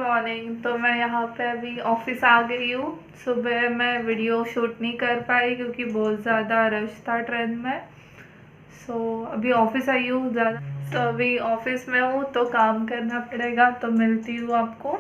Morning. तो मैं यहाँ पे अभी ऑफिस आ गई हूँ। सुबह मैं वीडियो शूट नहीं कर पाई क्योंकि बहुत ज़्यादा रश था ट्रेन में। अभी ऑफिस आई हूँ ज़्यादा। अभी ऑफिस में हूँ तो काम करना पड़ेगा। तो मिलती हूँ आपको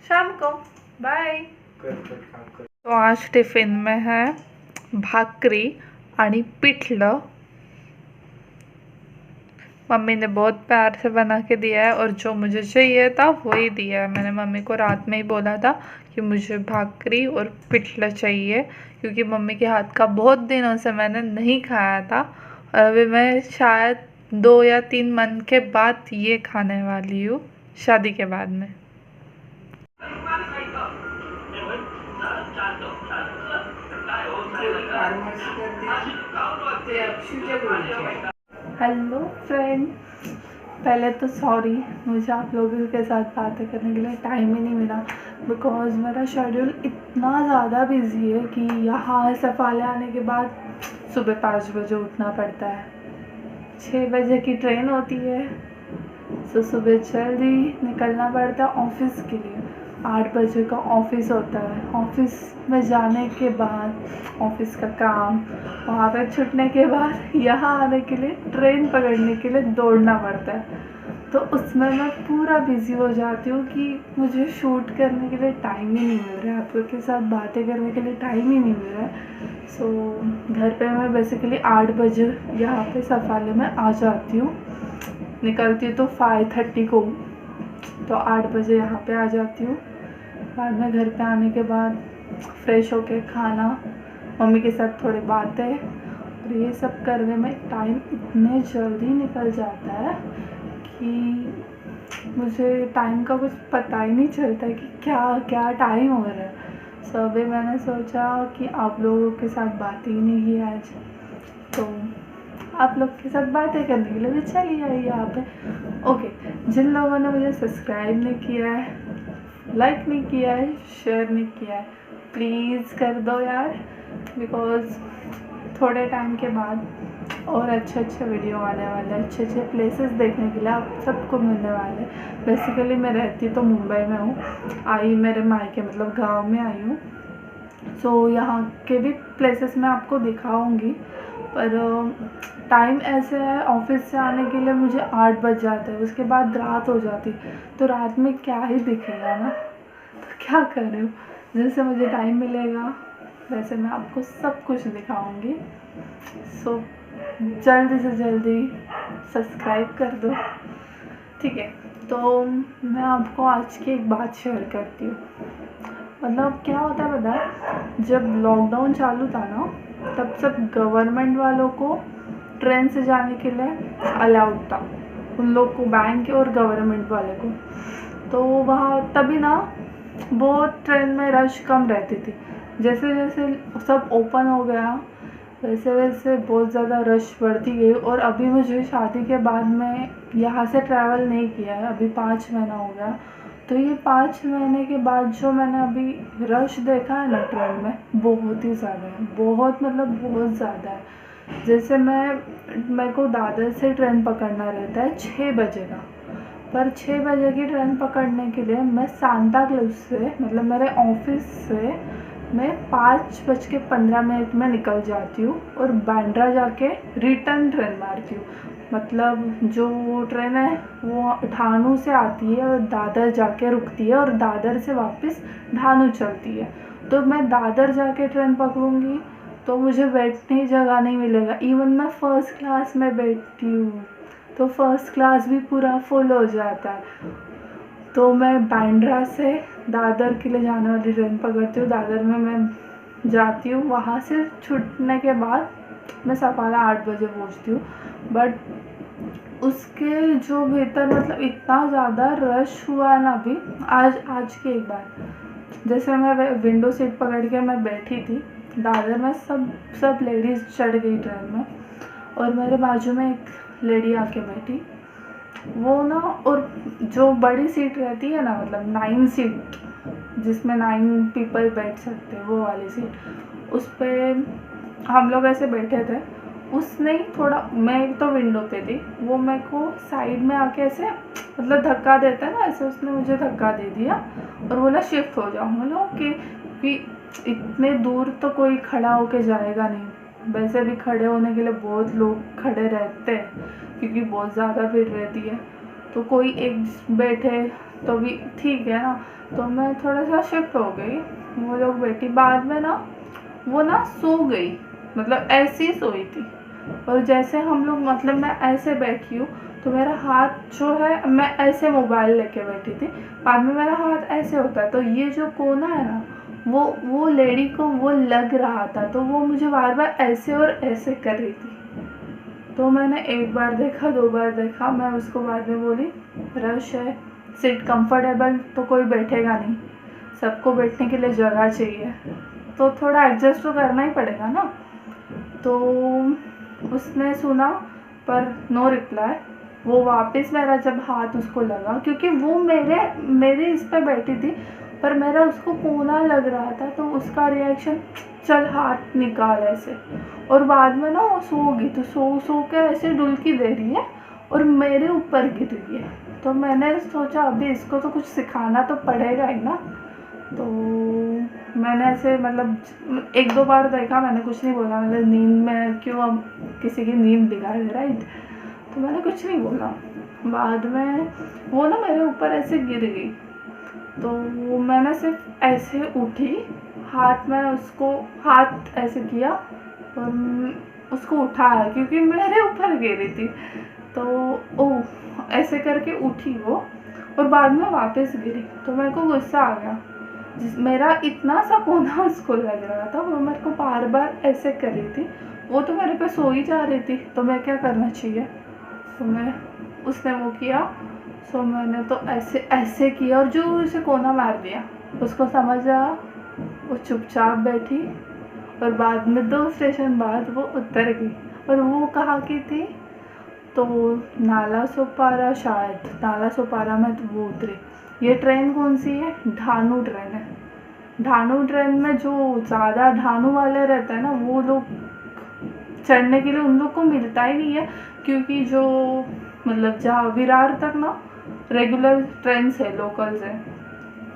शाम को। बाय। तो आज टिफ़िन में है भाकरी आणि पिठलं। मम्मी ने बहुत प्यार से बना के दिया है और जो मुझे चाहिए था वही दिया है। मैंने मम्मी को रात में ही बोला था कि मुझे भाकरी और पिठला चाहिए क्योंकि मम्मी के हाथ का बहुत दिनों से मैंने नहीं खाया था और अभी मैं शायद 2 या 3 मंथ के बाद ये खाने वाली हूँ, शादी के बाद में। हेलो फ्रेंड, पहले तो सॉरी, मुझे आप लोगों के साथ बातें करने के लिए टाइम ही नहीं मिला बिकॉज़ मेरा शेड्यूल इतना ज़्यादा बिजी है कि यहाँ सफाले आने के बाद सुबह 5 बजे उठना पड़ता है। 6 बजे की ट्रेन होती है तो सुबह जल्दी निकलना पड़ता है ऑफिस के लिए। 8 बजे का ऑफिस होता है। ऑफिस में जाने के बाद ऑफिस का काम, वहाँ पे छूटने के बाद यहाँ आने के लिए ट्रेन पकड़ने के लिए दौड़ना पड़ता है। तो उसमें मैं पूरा बिज़ी हो जाती हूँ कि मुझे शूट करने के लिए टाइम ही नहीं मिल रहा है, आप लोग के साथ बातें करने के लिए टाइम ही नहीं मिल रहा है। घर पे मैं बेसिकली 8 बजे यहाँ पे सफाले में आ जाती हूँ। निकलती हूँ तो 5:30 को, तो 8 बजे यहाँ पे आ जाती हूँ। बाद में घर पे आने के बाद फ्रेश होके खाना, मम्मी के साथ थोड़ी बातें और ये सब करने में टाइम इतने जल्दी निकल जाता है कि मुझे टाइम का कुछ पता ही नहीं चलता कि क्या क्या टाइम हो रहा है। अभी मैंने सोचा कि आप लोगों के साथ बात ही नहीं की आज, तो आप लोग के साथ बातें करने के लिए भी चली आई यहाँ पे। ओके, जिन लोगों ने मुझे सब्सक्राइब नहीं किया है, लाइक नहीं किया है, शेयर नहीं किया है, प्लीज़ कर दो यार, बिकॉज़ थोड़े टाइम के बाद और अच्छे वीडियो आने वाले हैं, अच्छे प्लेसेस देखने के लिए आप सबको मिलने वाले हैं। बेसिकली मैं रहती तो मुंबई में हूँ, आई मेरे मायके मतलब गांव में आई हूँ। यहाँ के भी प्लेसेस मैं आपको दिखाऊंगी, पर टाइम ऐसे है ऑफिस से आने के लिए मुझे 8 बज जाते हैं, उसके बाद रात हो जाती, तो रात में क्या ही दिखेगा ना, तो क्या करूँ। जैसे मुझे टाइम मिलेगा वैसे मैं आपको सब कुछ दिखाऊंगी। जल्दी से जल्दी सब्सक्राइब कर दो, ठीक है। तो मैं आपको आज की एक बात शेयर करती हूँ। मतलब क्या होता है पता है, जब लॉकडाउन चालू था ना तब सब गवर्नमेंट वालों को ट्रेन से जाने के लिए अलाउड था, उन लोग को, बैंक और गवर्नमेंट वाले को। तो वहाँ तभी ना बहुत ट्रेन में रश कम रहती थी। जैसे जैसे सब ओपन हो गया वैसे वैसे बहुत ज़्यादा रश बढ़ती गई। और अभी मुझे शादी के बाद में यहाँ से ट्रैवल नहीं किया है, अभी 5 महीना हो गया। तो ये 5 महीने के बाद जो मैंने अभी रश देखा है ना ट्रेन में, बहुत ही ज़्यादा है, बहुत मतलब बहुत ज़्यादा है। जैसे मेरे को दादर से ट्रेन पकड़ना रहता है 6 बजे का, पर 6 बजे की ट्रेन पकड़ने के लिए मैं सांता क्लूज से मतलब मेरे ऑफिस से मैं 5:15 में निकल जाती हूँ और बांद्रा जाके रिटर्न ट्रेन मारती हूँ। मतलब जो ट्रेन है वो ढानू से आती है और दादर जाके रुकती है और दादर से वापस ढानू चलती है। तो मैं दादर जाके ट्रेन पकड़ूँगी तो मुझे बैठने की जगह नहीं मिलेगा। इवन मैं फ़र्स्ट क्लास में बैठती हूँ तो फ़र्स्ट क्लास भी पूरा फुल हो जाता है। तो मैं बांद्रा से दादर के लिए जाने वाली ट्रेन पकड़ती हूँ। दादर में मैं जाती हूँ, वहाँ से छूटने के बाद मैं सफाला 8 बजे पहुँचती हूँ। बट उसके जो भीतर मतलब इतना ज़्यादा रश हुआ है ना अभी। आज की एक बात, जैसे मैं विंडो सीट पकड़ के मैं बैठी थी दादर में, सब लेडीज़ चढ़ गई ट्रेन में और मेरे बाजू में एक लेडी आके बैठी। वो ना, और जो बड़ी सीट रहती है ना मतलब 9 सीट जिसमें 9 पीपल बैठ सकते हैं, वो वाली सीट, उस पर हम लोग ऐसे बैठे थे। उसने थोड़ा, मैं तो विंडो पे थी, वो मेरे को साइड में आके ऐसे मतलब धक्का देता है ना ऐसे, उसने मुझे धक्का दे दिया और बोला शिफ्ट हो जाओ। मतलब ओके, कि इतने दूर तो कोई खड़ा होके जाएगा नहीं, वैसे भी खड़े होने के लिए बहुत लोग खड़े रहते हैं क्योंकि बहुत ज़्यादा भीड़ रहती है, तो कोई एक बैठे तो भी ठीक है ना। तो मैं थोड़ा सा शिफ्ट हो गई, वो लोग बैठी। बाद में ना वो ना सो गई, मतलब ऐसी ही सोई थी। और जैसे हम लोग, मतलब मैं ऐसे बैठी हूँ तो मेरा हाथ जो है, मैं ऐसे मोबाइल लेके बैठी थी, बाद में मेरा हाथ ऐसे होता है, तो ये जो कोना है ना वो लेडी को वो लग रहा था, तो वो मुझे बार बार ऐसे और ऐसे कर रही थी। तो मैंने एक बार देखा, 2 बार देखा, मैं उसको बाद में बोली रश है, सीट कंफर्टेबल तो कोई बैठेगा नहीं, सबको बैठने के लिए जगह चाहिए, तो थोड़ा एडजस्ट तो करना ही पड़ेगा ना। तो उसने सुना पर नो रिप्लाई। वो वापस मेरा जब हाथ उसको लगा, क्योंकि वो मेरे इस पे बैठी थी पर मेरा उसको कोना लग रहा था, तो उसका रिएक्शन चल हाथ निकाल ऐसे। और बाद में ना वो सो गई, तो सो के ऐसे डुलकी दे रही है और मेरे ऊपर गिर रही है। तो मैंने सोचा अभी इसको तो कुछ सिखाना तो पड़ेगा ही ना। तो मैंने ऐसे मतलब 1-2 बार देखा, मैंने कुछ नहीं बोला, मतलब नींद में क्यों अब किसी की नींद बिगाड़े, राइट। तो मैंने कुछ नहीं बोला। बाद में वो ना मेरे ऊपर ऐसे गिर गई, तो मैंने सिर्फ ऐसे उठी, हाथ में उसको हाथ ऐसे किया और उसको उठाया क्योंकि मेरे ऊपर गिरी थी। तो ओह ऐसे करके उठी वो, और बाद में वापस गिरी। तो मेरे को गुस्सा आ गया, मेरा इतना सा कोना उसको लग रहा था, वो मेरे को बार बार ऐसे कर रही थी, वो तो मेरे पे सो ही जा रही थी, तो मैं क्या करना चाहिए। तो मैं उसने वो किया, सो मैंने तो ऐसे ऐसे किया और जो उसे कोना मार दिया। उसको समझ आया, वो चुपचाप बैठी और बाद में 2 स्टेशन बाद वो उतर गई। और वो कहाँ की थी, तो नाला सोपारा, शायद नाला सोपारा में तो वो उतरी। ये ट्रेन कौन सी है, ढानू ट्रेन है। ढानू ट्रेन में जो ज़्यादा ढानू वाले रहते हैं ना, वो लोग चढ़ने के लिए उन लोग को मिलता ही नहीं है, क्योंकि जो मतलब जहाँ विरार तक ना रेगुलर ट्रेन है, लोकल्स है,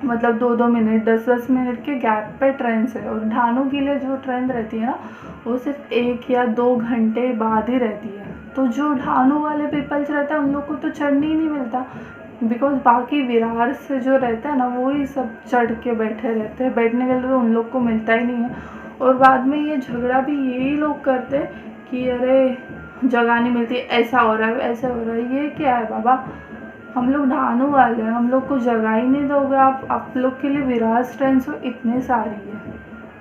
मतलब 2-2 मिनट 10-10 मिनट के गैप पे ट्रेन है। और ढानू के लिए जो ट्रेन रहती है ना, वो सिर्फ 1 या 2 घंटे बाद ही रहती है। तो जो ढानू वाले पीपल्स रहते हैं उन लोग को तो चढ़ने ही नहीं मिलता, बिकॉज बाकी विरार से जो रहता है ना वो ही सब चढ़ के बैठे रहते हैं, बैठने के लिए तो उन लोग को मिलता ही नहीं है। और बाद में ये झगड़ा भी यही लोग करते कि अरे जगह नहीं मिलती, ऐसा हो रहा है ऐसा हो रहा है। ये क्या है बाबा, हम लोग ढानू वाले हैं, हम लोग को जगह ही नहीं दोगे आप लोग के लिए विरार ट्रेन तो इतने सारी है,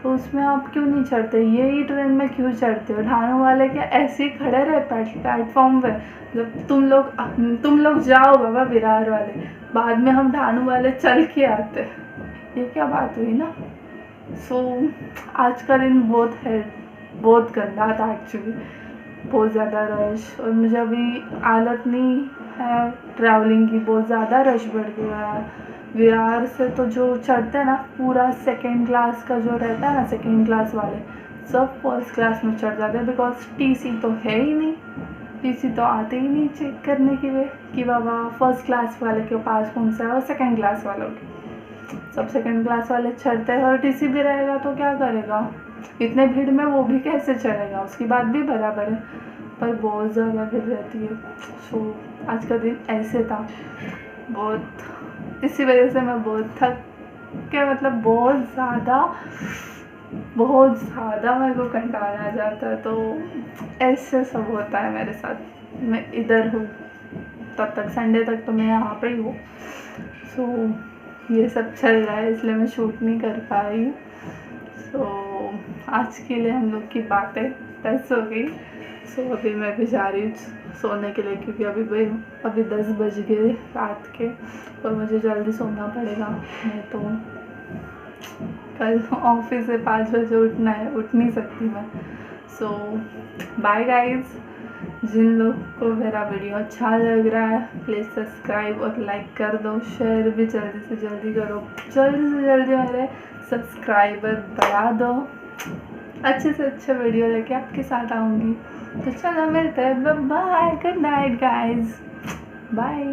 तो उसमें आप क्यों नहीं चढ़ते, यही ट्रेन में क्यों चढ़ते हो। ढानू वाले क्या ऐसे ही खड़े रहे प्लेटफॉर्म पे, जब तुम लोग जाओ बाबा विरार वाले, बाद में हम ढानू वाले चल के आते। ये क्या बात हुई ना। सो आज का दिन बहुत गंदा था एक्चुअली, बहुत ज़्यादा रश, और मुझे अभी आदत नहीं है ट्रैवलिंग की, बहुत ज़्यादा रश बढ़ गया है विरार से। तो जो चढ़ते हैं ना पूरा 2nd क्लास का जो रहता है ना, 2nd क्लास वाले सब 1st क्लास में चढ़ जाते हैं, बिकॉज टीसी तो है ही नहीं, टीसी तो आते ही नहीं चेक करने के लिए कि बाबा 1st क्लास वाले के पास कौन सा है, और 2nd क्लास वालों के सब 2nd क्लास वाले चढ़ते हैं। और टीसी भी रहेगा तो क्या करेगा, इतने भीड़ में वो भी कैसे चढ़ेगा, उसकी बात भी बराबर है, पर बहुत ज़्यादा भीड़ रहती है। सो आज का दिन ऐसे था बहुत, इसी वजह से मैं बहुत थक के, मतलब बहुत ज़्यादा मेरे को कंटाला आ जाता है। तो ऐसे सब होता है मेरे साथ, मैं इधर हूँ तब तक, संडे तक तो मैं यहाँ पे ही हूँ। सो ये सब चल रहा है, इसलिए मैं शूट नहीं कर पा रही हूँ। सो आज के लिए हम लोग की बातें 10 हो गई। सो अभी मैं भी जा रही हूँ सोने के लिए, क्योंकि अभी 10 बज गए रात के, और मुझे जल्दी सोना पड़ेगा, नहीं तो कल ऑफिस से 5 बजे उठना है, उठ नहीं सकती मैं। सो बाय गाइज, जिन लोग को मेरा वीडियो अच्छा लग रहा है प्लीज़ सब्सक्राइब और लाइक कर दो, शेयर भी जल्दी से जल्दी करो, जल्दी से जल्दी मेरे सब्सक्राइबर बढ़ा दो, अच्छे से अच्छे वीडियो लेके आपके साथ आऊँगी। तो चलो मिलते हैं, bye, good night guys, bye.